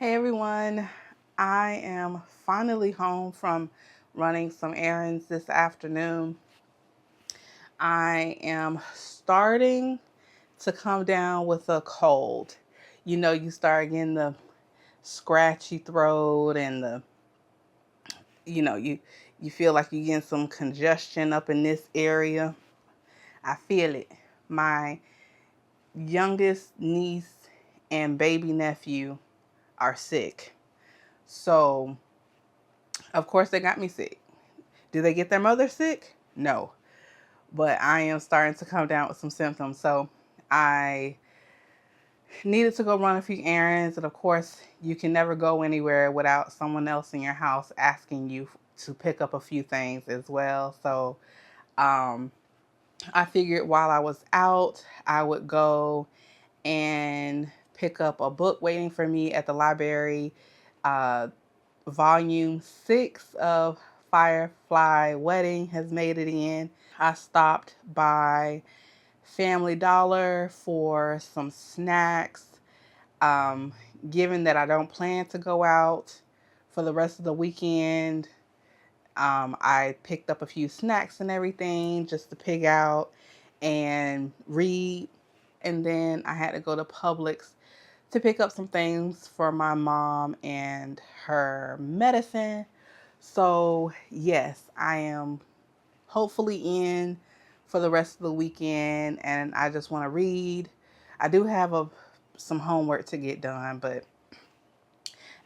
Hey everyone, I am finally home from running some errands this afternoon. I am starting to come down with a cold. You know, you start getting the scratchy throat and you feel like you're getting some congestion up in this area. I feel it. My youngest niece and baby nephew are sick. So, of course, they got me sick. Do they get their mother sick? No. But I am starting to come down with some symptoms. So I needed to go run a few errands. And of course, you can never go anywhere without someone else in your house asking you to pick up a few things as well. So I figured while I was out, I would go and pick up a book waiting for me at the library. Uh, Volume 6 of Firefly Wedding has made it in. I stopped by Family Dollar for some snacks. Um, Given that I don't plan to go out for the rest of the weekend, I picked up a few snacks and everything just to pick out and read. And then I had to go to Publix to pick up some things for my mom and her medicine. So, yes, I am hopefully in for the rest of the weekend and I just want to read. I do have some homework to get done, but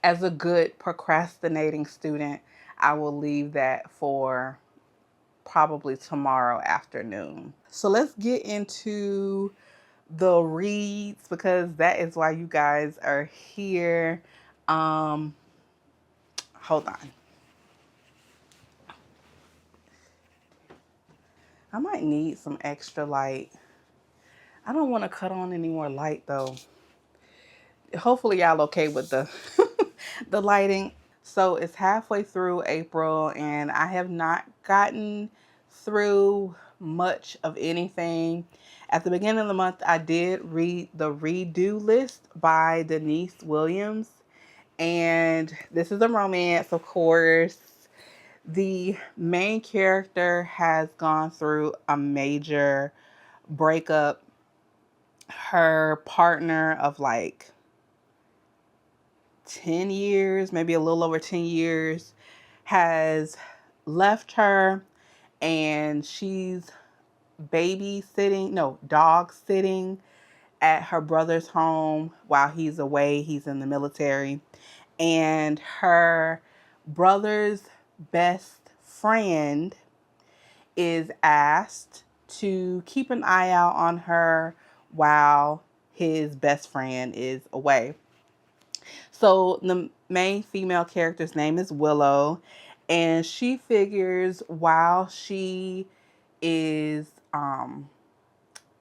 as a good procrastinating student, I will leave that for probably tomorrow afternoon. So let's get into the reads because that is why you guys are here. Hold on. I might need some extra light. I don't want to cut on any more light though. Hopefully y'all okay with the the lighting. So it's halfway through April and I have not gotten through much of anything. At the beginning of the month, I did read The Redo List by Denise Williams. And this is a romance, of course. The main character has gone through a major breakup. Her partner of like 10 years, maybe a little over 10 years, has left her and she's dog sitting at her brother's home while he's away. He's in the military. And her brother's best friend is asked to keep an eye out on her while his best friend is away. So the main female character's name is Willow, and she figures while she is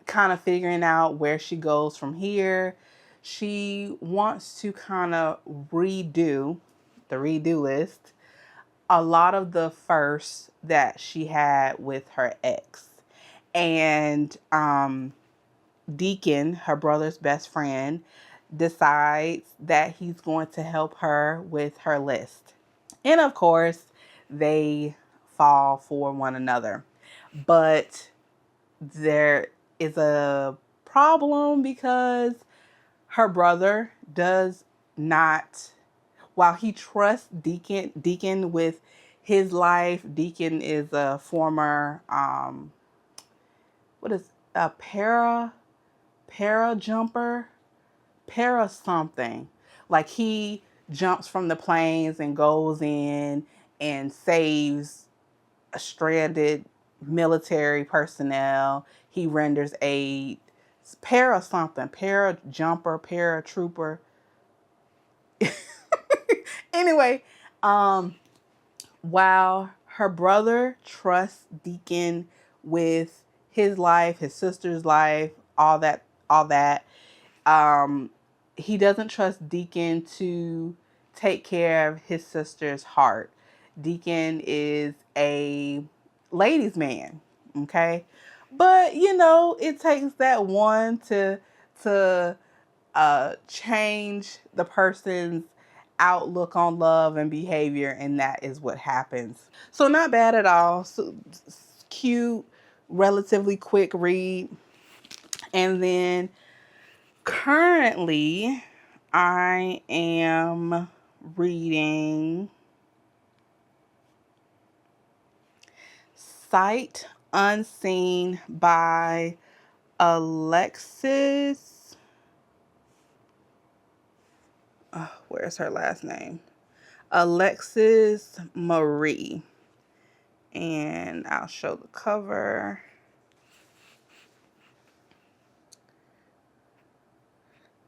kind of figuring out where she goes from here, she wants to kind of redo the redo list a lot of the firsts that she had with her ex. And Deacon, her brother's best friend, decides that he's going to help her with her list. And of course, they fall for one another. But there is a problem because her brother does not, while he trusts Deacon with his life. Deacon is a former what is a para jumper, para something. Like he jumps from the planes and goes in and saves a stranded military personnel. He renders aid. Para something, para jumper, para trooper. Anyway, while her brother trusts Deacon with his life, his sister's life, all that, um, he doesn't trust Deacon to take care of his sister's heart. Deacon is a ladies' man, okay? But you know, it takes that one to change the person's outlook on love and behavior, and that is what happens. So not bad at all. So cute, relatively quick read. And then currently I am reading Sight Unseen by Alexis. Where's her last name? Alexis Marie. And I'll show the cover.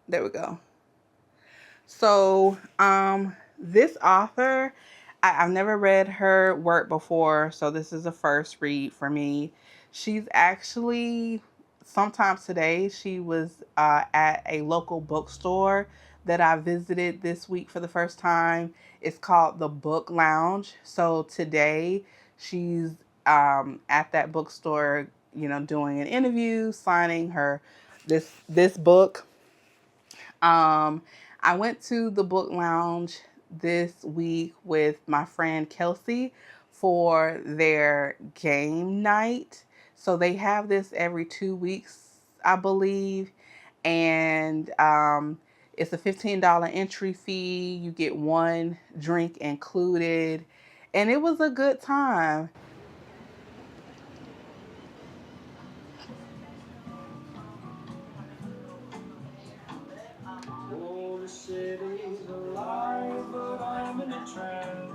There we go. So, this author, I've never read her work before, so this is a first read for me. She's actually, sometimes today, she was at a local bookstore that I visited this week for the first time. It's called the Book Lounge. So today, she's at that bookstore, you know, doing an interview, signing her this book. I went to the Book Lounge this week with my friend Kelsey for their game night. So they have this every 2 weeks, I believe. And it's a $15 entry fee. You get one drink included. And it was a good time. Oh, the city's alive, but I'm in a trance.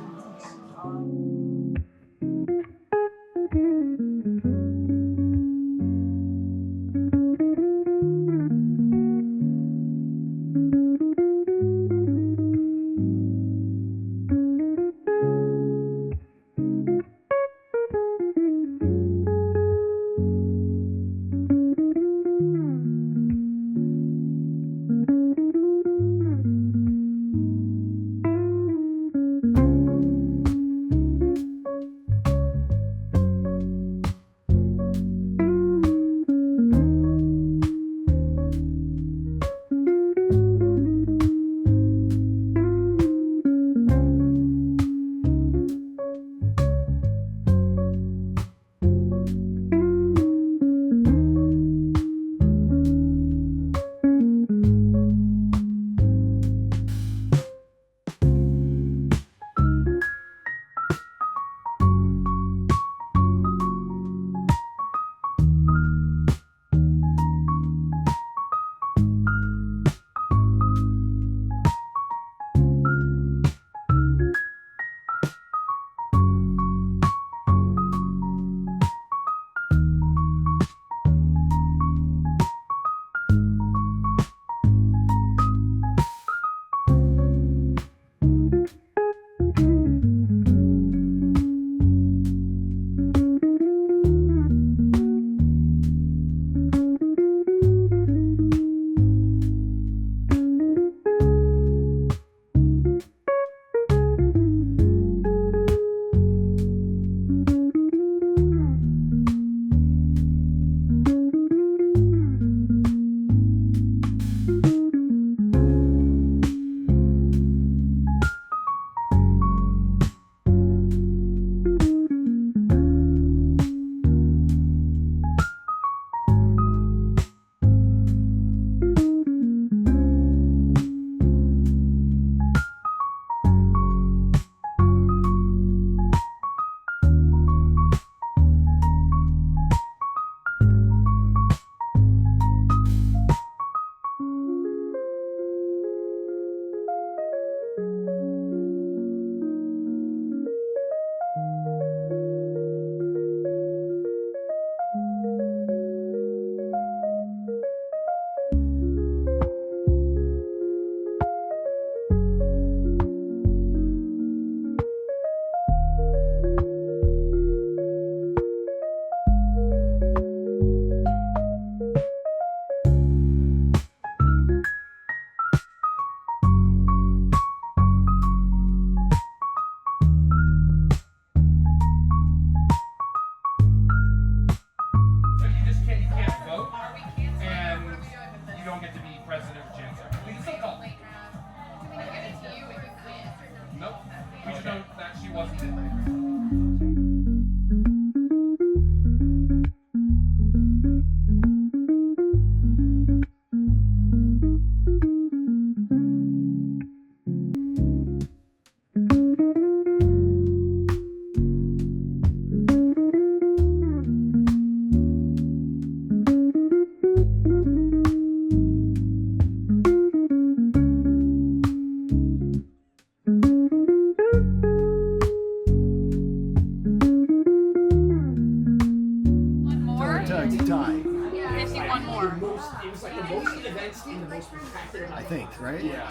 right? Yeah.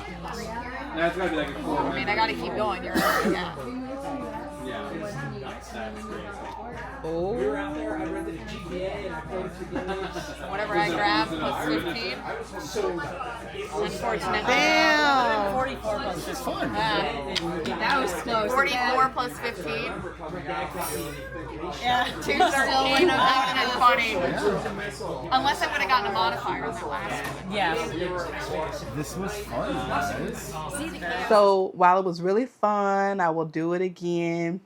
That's gotta be like a core. I mean, I gotta keep going. You're right. Yeah. Yeah. That's crazy. Oh. We were out there, I rented a GPA and I put it together. Whatever I grab plus 15. Unfortunately. Damn. 44 plus 15. That was close. 44 plus 15. Yeah. 213. That would have been funny. Unless I would have gotten a modifier on the last one. Yeah. This was fun, guys. So while it was really fun, I will do it again.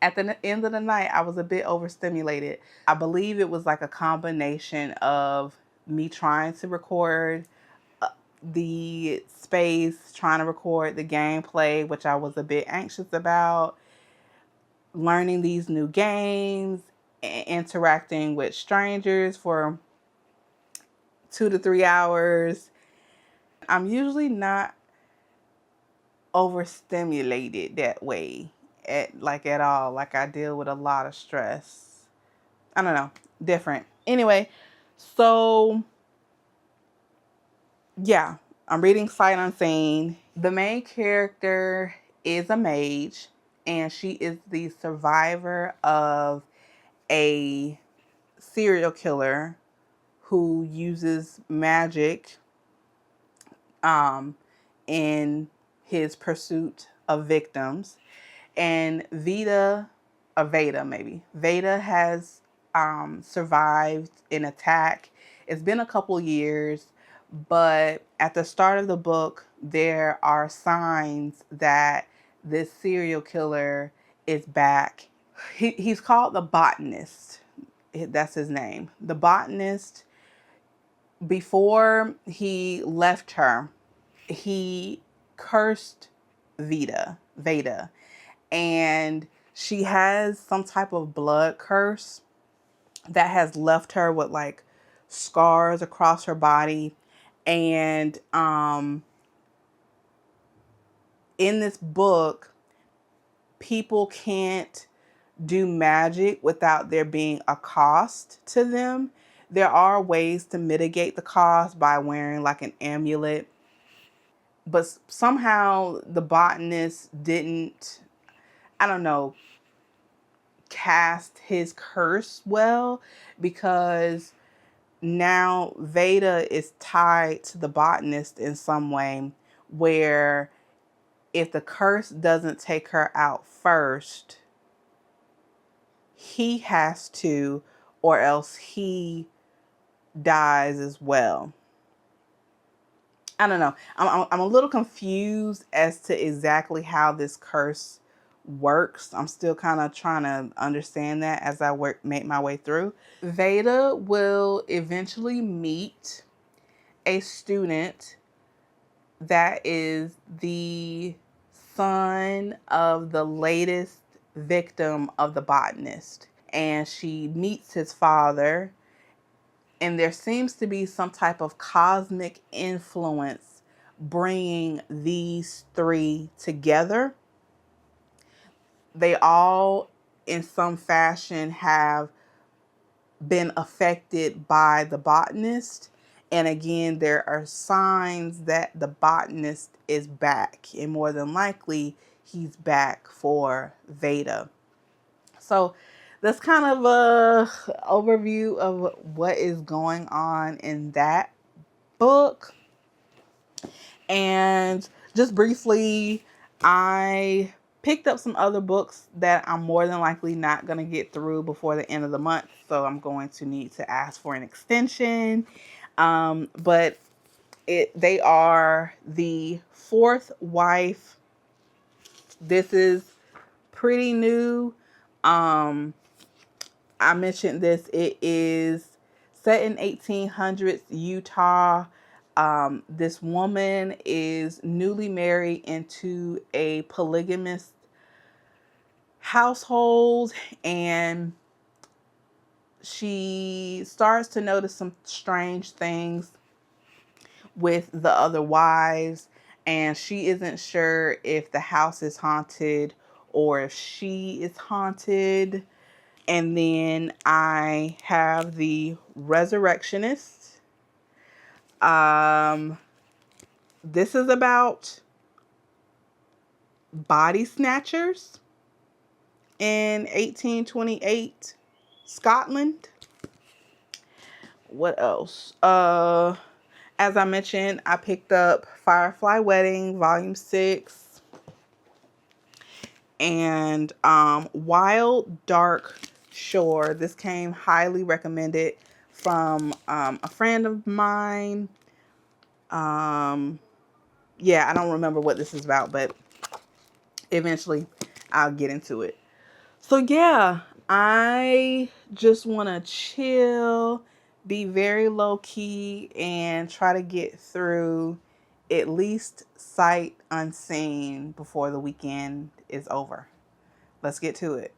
At the end of the night, I was a bit overstimulated. I believe it was like a combination of me trying to record the space, trying to record the gameplay, which I was a bit anxious about, learning these new games, interacting with strangers for 2 to 3 hours. I'm usually not overstimulated that way at all. Like, I deal with a lot of stress. I don't know, different. Anyway, so yeah, I'm reading Sight Unseen. The main character is a mage, and she is the survivor of a serial killer who uses magic in his pursuit of victims. And Veda has survived an attack. It's been a couple years, but at the start of the book, there are signs that this serial killer is back. He's called the Botanist. That's his name. The Botanist, before he left her, he cursed Veda, and she has some type of blood curse that has left her with like scars across her body. And in this book, people can't do magic without there being a cost to them. There are ways to mitigate the cost by wearing like an amulet, but somehow the Botanist didn't, I don't know, cast his curse well, because now Veda is tied to the Botanist in some way, where if the curse doesn't take her out first, he has to, or else he dies as well. I don't know. I'm a little confused as to exactly how this curse works. I'm still kind of trying to understand that as I make my way through. Veda will eventually meet a student that is the son of the latest victim of the Botanist, and she meets his father. And there seems to be some type of cosmic influence bringing these three together. They all, in some fashion, have been affected by the Botanist. And again, there are signs that the Botanist is back. And more than likely, he's back for Veda. So that's kind of a overview of what is going on in that book. And just briefly, I picked up some other books that I'm more than likely not going to get through before the end of the month. So I'm going to need to ask for an extension. But they are The Fourth Wife. This is pretty new. I mentioned this. It is set in 1800s Utah. This woman is newly married into a polygamous household, and she starts to notice some strange things with the other wives, and she isn't sure if the house is haunted or if she is haunted. And then I have The Resurrectionist. This is about body snatchers in 1828 Scotland. What else? As I mentioned, I picked up Firefly Wedding, Volume 6. And Wild Dark Shore. This came highly recommended from a friend of mine. Yeah, I don't remember what this is about, but eventually I'll get into it. So yeah, I just want to chill, be very low key, and try to get through at least Sight Unseen before the weekend is over. Let's get to it.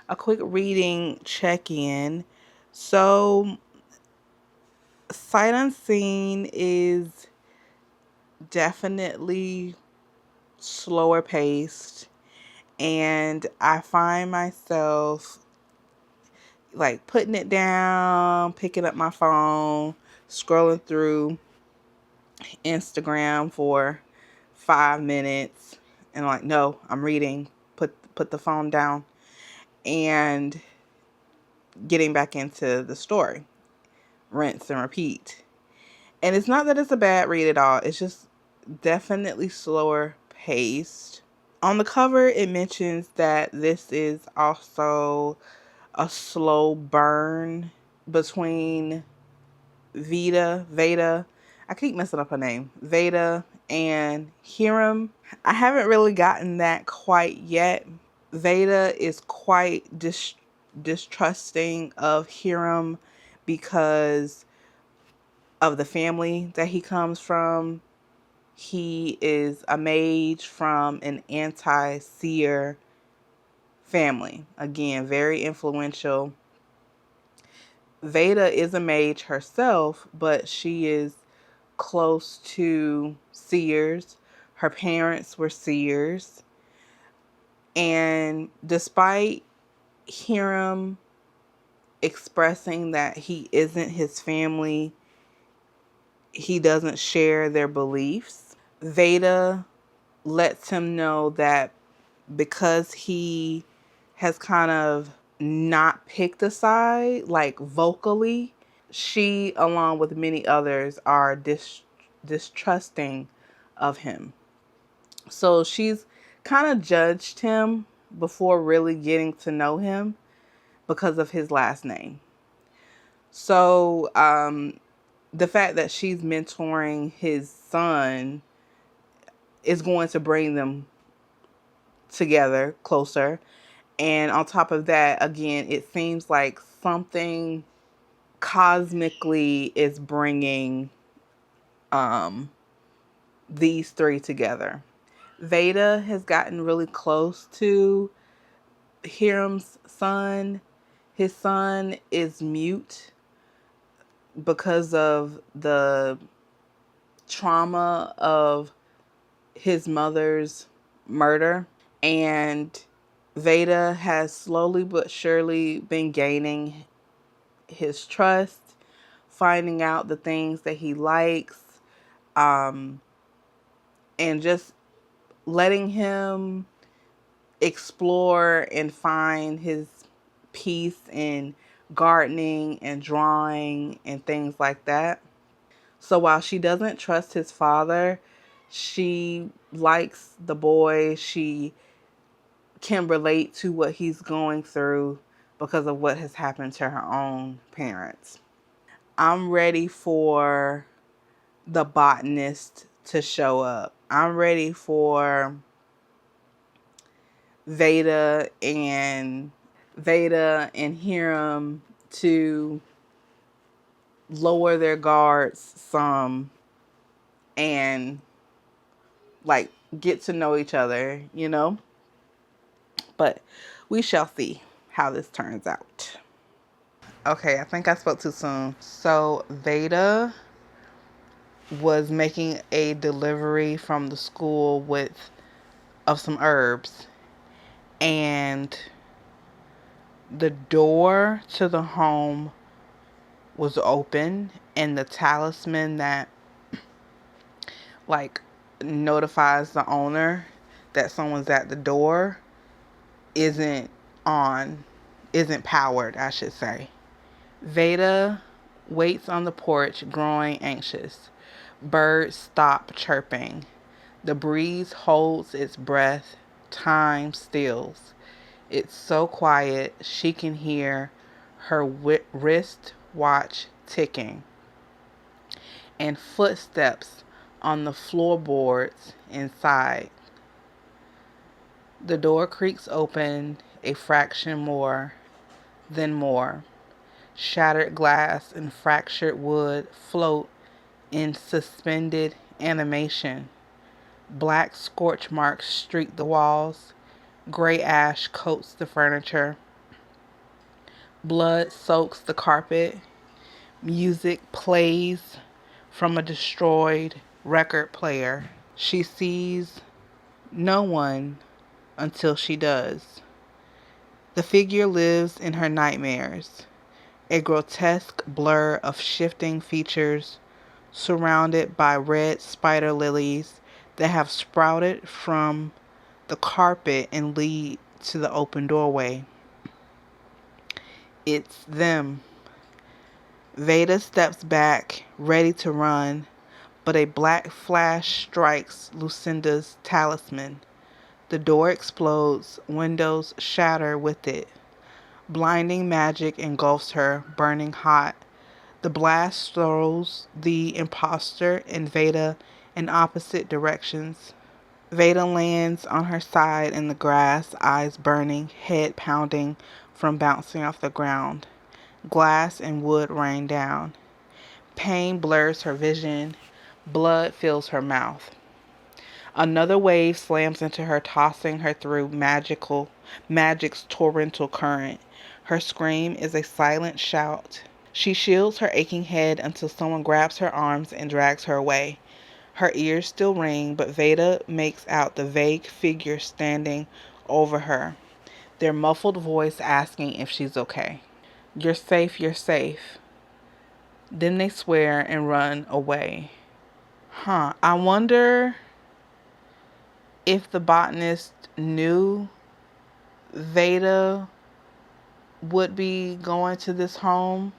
A quick reading check-in. So, Sight Unseen is definitely slower paced, and I find myself like putting it down, picking up my phone, scrolling through Instagram for 5 minutes, and like, no, I'm reading. Put the phone down, and getting back into the story. Rinse and repeat. And it's not that it's a bad read at all. It's just definitely slower paced. On the cover, it mentions that this is also a slow burn between Veda. I keep messing up her name. Veda and Hiram. I haven't really gotten that quite yet. Veda is quite distrusting of Hiram because of the family that he comes from. He is a mage from an anti-seer family. Again, very influential. Veda is a mage herself, but she is close to seers. Her parents were seers. And despite Hiram expressing that he isn't his family, he doesn't share their beliefs. Veda lets him know that because he has kind of not picked a side, like vocally, she, along with many others, are distrusting of him. So she's kind of judged him before really getting to know him. because of his last name. So the fact that she's mentoring his son is going to bring them together closer. And on top of that, again, it seems like something cosmically is bringing these three together. Veda has gotten really close to Hiram's son. His son is mute because of the trauma of his mother's murder. And Veda has slowly but surely been gaining his trust, finding out the things that he likes, and just letting him explore and find his peace in gardening and drawing and things like that. So while she doesn't trust his father, she likes the boy. She can relate to what he's going through because of what has happened to her own parents. I'm ready for the botanist to show up. I'm ready for Veda and Hiram to lower their guards some and like get to know each other, you know? But we shall see how this turns out. Okay, I think I spoke too soon. So Veda was making a delivery from the school of some herbs, and the door to the home was open, and the talisman that like notifies the owner that someone's at the door isn't on, isn't powered, I should say. Veda waits on the porch, growing anxious. Birds stop chirping. The breeze holds its breath. Time stills. It's so quiet she can hear her wrist watch ticking and footsteps on the floorboards inside. The door creaks open a fraction more, then more. Shattered glass and fractured wood float in suspended animation. Black scorch marks streak the walls. Gray ash coats the furniture. Blood soaks the carpet. Music plays from a destroyed record player. She sees no one until she does. The figure lives in her nightmares, a grotesque blur of shifting features surrounded by red spider lilies that have sprouted from the carpet and lead to the open doorway. It's them. Veda steps back, ready to run, but a black flash strikes Lucinda's talisman. The door explodes, windows shatter with it. Blinding magic engulfs her, burning hot. The blast throws the imposter and Veda in opposite directions. Veda lands on her side in the grass, eyes burning, head pounding from bouncing off the ground. Glass and wood rain down. Pain blurs her vision. Blood fills her mouth. Another wave slams into her, tossing her through magic's torrential current. Her scream is a silent shout. She shields her aching head until someone grabs her arms and drags her away. Her ears still ring, but Veda makes out the vague figure standing over her, their muffled voice asking if she's okay. You're safe, you're safe. Then they swear and run away. I wonder if the botanist knew Veda would be going to this home,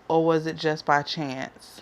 or was it just by chance?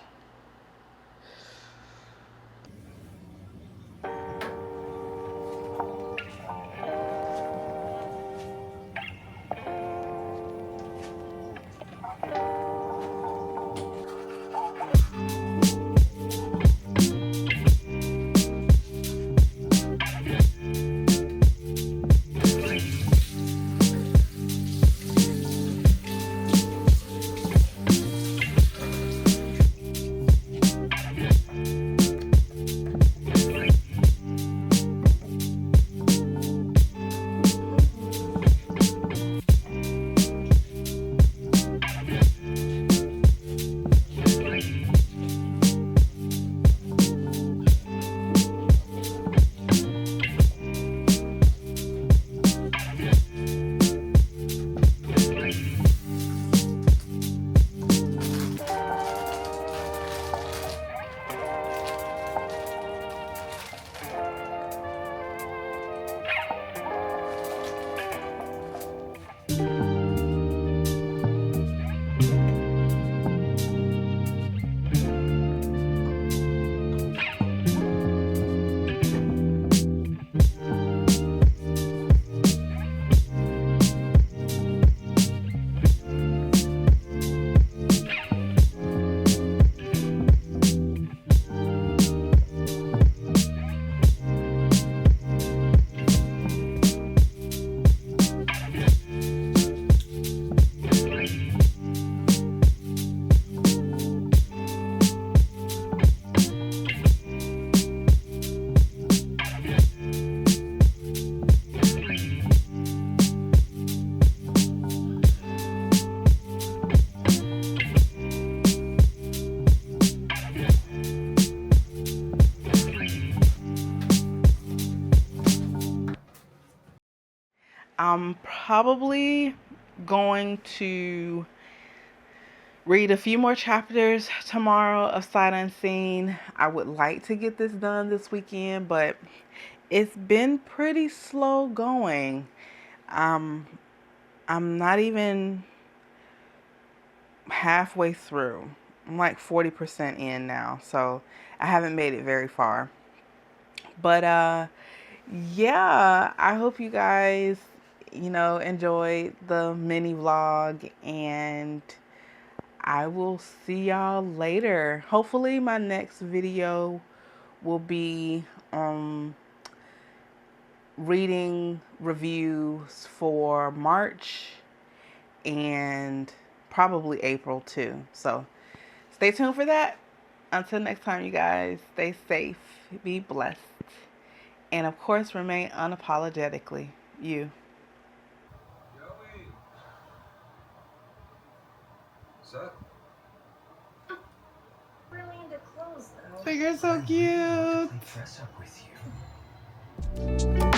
I'm probably going to read a few more chapters tomorrow of Sight Unseen. I would like to get this done this weekend, but it's been pretty slow going. I'm not even halfway through. I'm like 40% in now, so I haven't made it very far. But yeah, I hope you guys, enjoyed the mini vlog, and I will see y'all later. Hopefully my next video will be reading reviews for March and probably April too. So stay tuned for that. Until next time, you guys, stay safe, be blessed, and of course, remain unapologetically you. Joey. What's up? Really into clothes though. But you're so cute. Dress up with you.